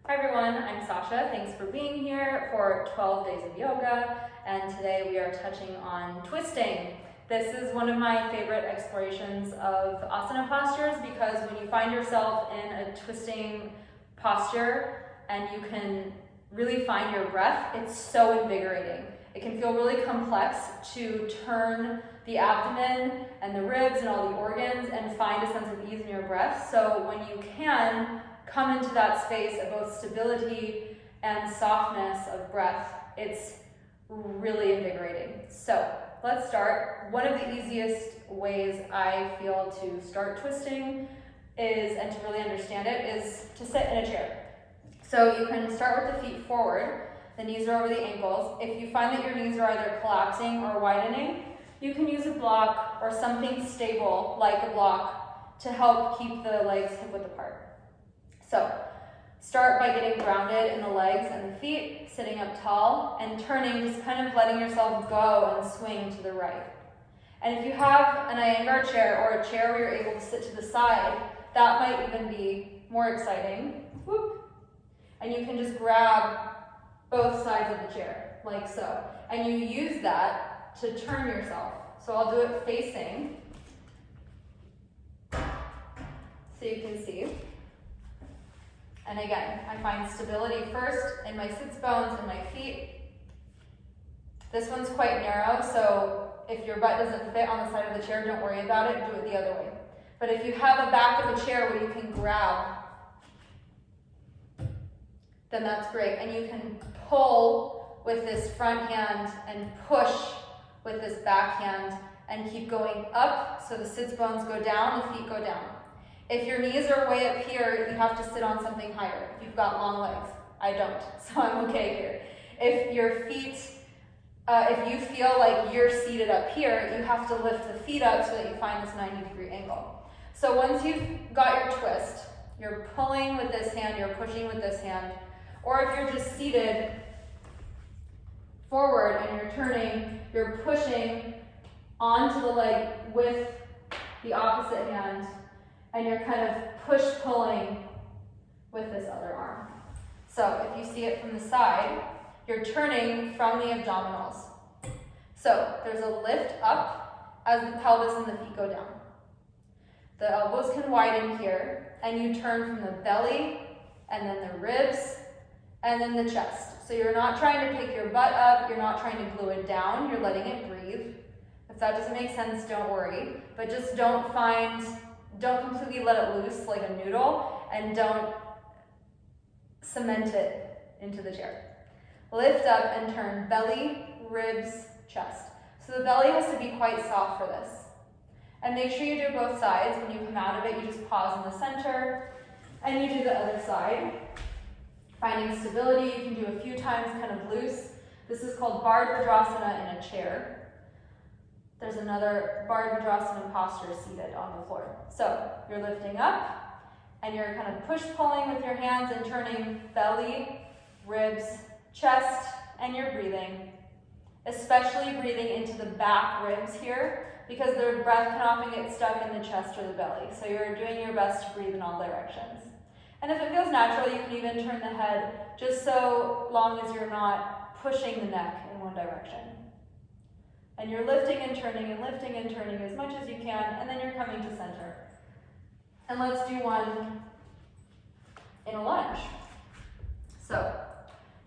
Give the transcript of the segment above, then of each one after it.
Hi everyone, I'm Sasha. Thanks for being here for 12 days of yoga, and today we are touching on twisting. This is one of my favorite explorations of asana postures because when you find yourself in a twisting posture and you can really find your breath, it's so invigorating. It can feel really complex to turn the abdomen and the ribs and all the organs and find a sense of ease in your breath. So when you can come into that space of both stability and softness of breath, it's really invigorating. So let's start. One of the easiest ways I feel to start twisting and to really understand it is to sit in a chair. So you can start with the feet forward, the knees are over the ankles. If you find that your knees are either collapsing or widening, you can use a block or something stable like a block to help keep the legs hip width apart. So start by getting grounded in the legs and the feet, sitting up tall and turning, just kind of letting yourself go and swing to the right. And if you have an Iyengar chair or a chair where you're able to sit to the side, that might even be more exciting. Whoop. And you can just grab both sides of the chair, like so. And you use that to turn yourself. So I'll do it facing, so you can see. And again, I find stability first in my sits bones and my feet. This one's quite narrow, so if your butt doesn't fit on the side of the chair, don't worry about it, do it the other way. But if you have a back of a chair where you can grab, then that's great. And you can pull with this front hand and push with this back hand and keep going up so the sits bones go down, the feet go down. If your knees are way up here, you have to sit on something higher. If you've got long legs, I don't, so I'm okay here. If your feet, if you feel like you're seated up here, you have to lift the feet up so that you find this 90-degree angle. So once you've got your twist, you're pulling with this hand, you're pushing with this hand, or if you're just seated forward and you're turning, you're pushing onto the leg with the opposite hand, and you're kind of push-pulling with this other arm. So if you see it from the side, you're turning from the abdominals. So there's a lift up as the pelvis and the feet go down. The elbows can widen here, and you turn from the belly, and then the ribs, and then the chest. So you're not trying to pick your butt up, you're not trying to glue it down, you're letting it breathe. If that doesn't make sense, don't worry, but just don't completely let it loose like a noodle, and don't cement it into the chair. Lift up and turn belly, ribs, chest. So the belly has to be quite soft for this. And make sure you do both sides. When you come out of it, you just pause in the center, and you do the other side. Finding stability, you can do a few times kind of loose. This is called Vajrasana in a chair. There's another Vajrasana posture seated on the floor. So you're lifting up and you're kind of push-pulling with your hands and turning belly, ribs, chest, and you're breathing. Especially breathing into the back ribs here because the breath can often get stuck in the chest or the belly. So you're doing your best to breathe in all directions. And if it feels natural, you can even turn the head just so long as you're not pushing the neck in one direction. And you're lifting and turning as much as you can, and then you're coming to center. And let's do one in a lunge. So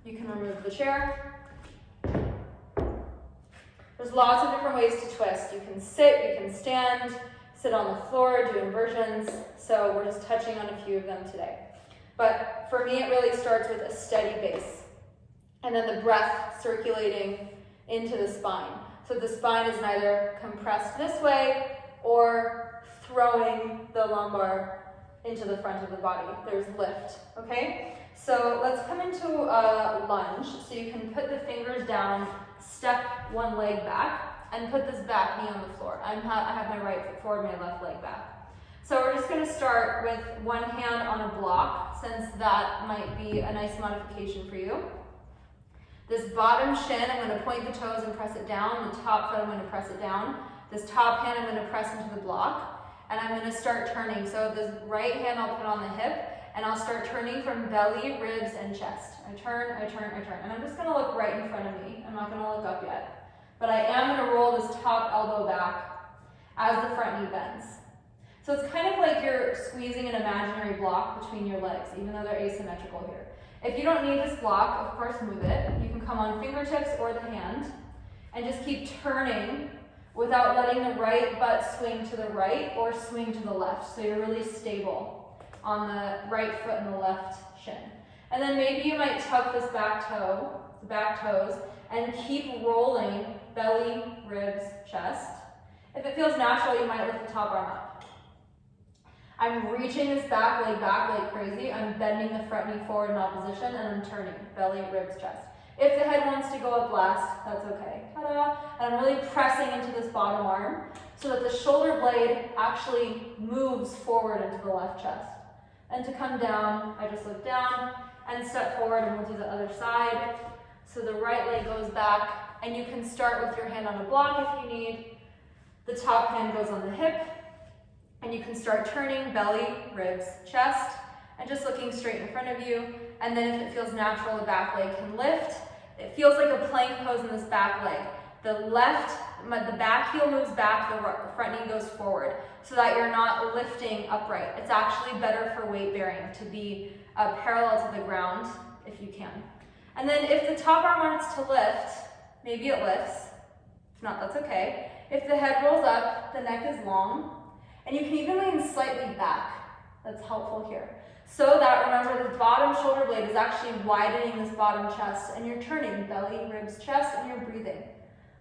you can remove the chair. There's lots of different ways to twist. You can sit, you can stand, sit on the floor, do inversions. So we're just touching on a few of them today. But for me, it really starts with a steady base. And then the breath circulating into the spine. So the spine is neither compressed this way or throwing the lumbar into the front of the body. There's lift, okay? So let's come into a lunge. So you can put the fingers down, step one leg back, and put this back knee on the floor. I have my right foot forward, my left leg back. So we're just gonna start with one hand on a block, since that might be a nice modification for you. This bottom shin, I'm going to point the toes and press it down. The top foot, I'm going to press it down. This top hand, I'm going to press into the block. And I'm going to start turning. So this right hand I'll put on the hip, and I'll start turning from belly, ribs, and chest. I turn, and I'm just gonna look right in front of me. I'm not gonna look up yet. But I am gonna roll this top elbow back as the front knee bends. So it's kind of like you're squeezing an imaginary block between your legs, even though they're asymmetrical here. If you don't need this block, of course move it. You can come on fingertips or the hand, and just keep turning without letting the right butt swing to the right or swing to the left. So you're really stable on the right foot and the left shin. And then maybe you might tuck this back toe, the back toes, and keep rolling belly, ribs, chest. If it feels natural, you might lift the top arm up. I'm reaching this back leg back like crazy. I'm bending the front knee forward in opposition, and I'm turning belly, ribs, chest. If the head wants to go up last, that's okay. Ta-da! And I'm really pressing into this bottom arm so that the shoulder blade actually moves forward into the left chest. And to come down, I just look down and step forward, and we'll do the other side. So the right leg goes back, and you can start with your hand on a block if you need. The top hand goes on the hip, and you can start turning belly, ribs, chest, and just looking straight in front of you. And then if it feels natural, the back leg can lift. It feels like a plank pose in this back leg. The back heel moves back, the front knee goes forward, so that you're not lifting upright. It's actually better for weight bearing to be parallel to the ground if you can. And then if the top arm wants to lift, maybe it lifts. If not, that's okay. If the head rolls up, the neck is long, and you can even lean slightly back. That's helpful here. So that, remember, the bottom shoulder blade is actually widening this bottom chest, and you're turning belly, ribs, chest, and you're breathing.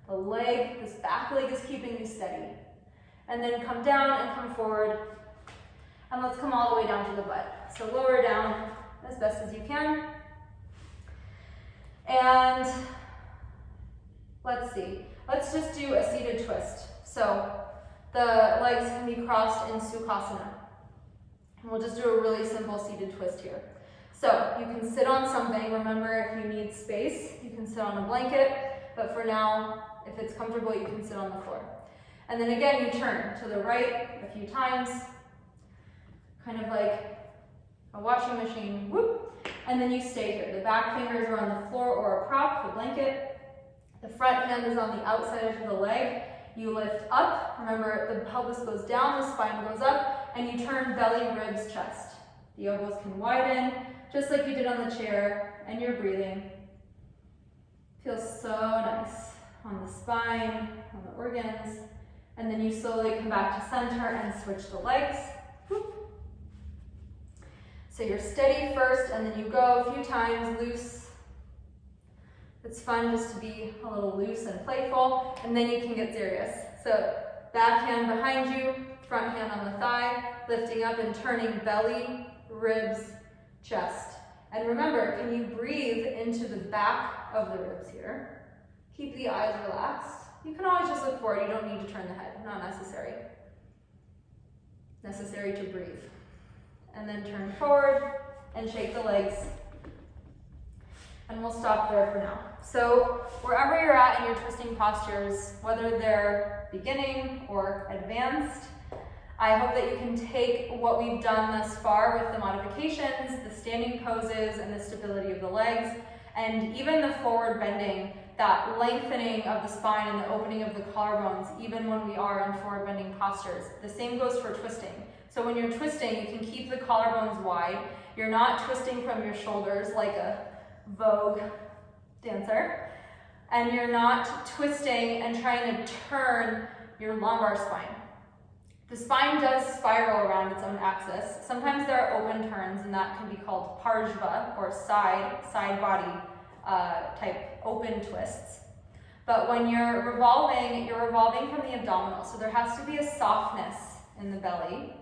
The leg, this back leg is keeping you steady. And then come down and come forward, and let's come all the way down to the butt. So lower down as best as you can. And let's see. Let's just do a seated twist. So the legs can be crossed in Sukhasana. And we'll just do a really simple seated twist here. So you can sit on something. Remember, if you need space, you can sit on a blanket. But for now, if it's comfortable, you can sit on the floor. And then again, you turn to the right a few times, kind of like a washing machine, whoop, and then you stay here. The back fingers are on the floor or a prop, the blanket. The front hand is on the outside edge of the leg. You lift up. Remember, the pelvis goes down, the spine goes up, and you turn belly, ribs, chest. The elbows can widen, just like you did on the chair, and you're breathing. Feels so nice on the spine, on the organs. And then you slowly come back to center and switch the legs. Whoop. So you're steady first, and then you go a few times, loose. It's fun just to be a little loose and playful, and then you can get serious. So back hand behind you, front hand on the thigh, lifting up and turning belly, ribs, chest. And remember, can you breathe into the back of the ribs here? Keep the eyes relaxed. You can always just look forward. You don't need to turn the head, not necessary. Necessary to breathe. And then turn forward and shake the legs. And we'll stop there for now. So wherever you're at in your twisting postures, whether they're beginning or advanced, I hope that you can take what we've done thus far with the modifications, the standing poses, and the stability of the legs, and even the forward bending, that lengthening of the spine and the opening of the collarbones, even when we are in forward bending postures. The same goes for twisting. So when you're twisting, you can keep the collarbones wide. You're not twisting from your shoulders like a Vogue dancer, and you're not twisting and trying to turn your lumbar spine. The spine does spiral around its own axis. Sometimes there are open turns, and that can be called parshva, or side body type open twists. But when you're revolving from the abdominal, so there has to be a softness in the belly.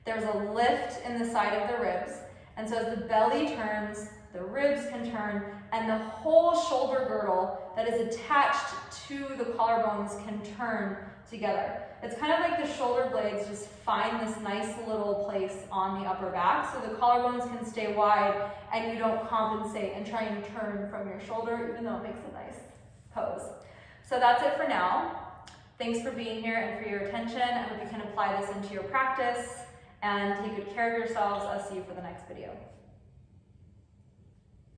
There's a lift in the side of the ribs, and so as the belly turns, the ribs can turn, and the whole shoulder girdle that is attached to the collarbones can turn together. It's kind of like the shoulder blades just find this nice little place on the upper back, so the collarbones can stay wide and you don't compensate and try and turn from your shoulder, even though it makes a nice pose. So that's it for now. Thanks for being here and for your attention. I hope you can apply this into your practice, and take good care of yourselves. I'll see you for the next video.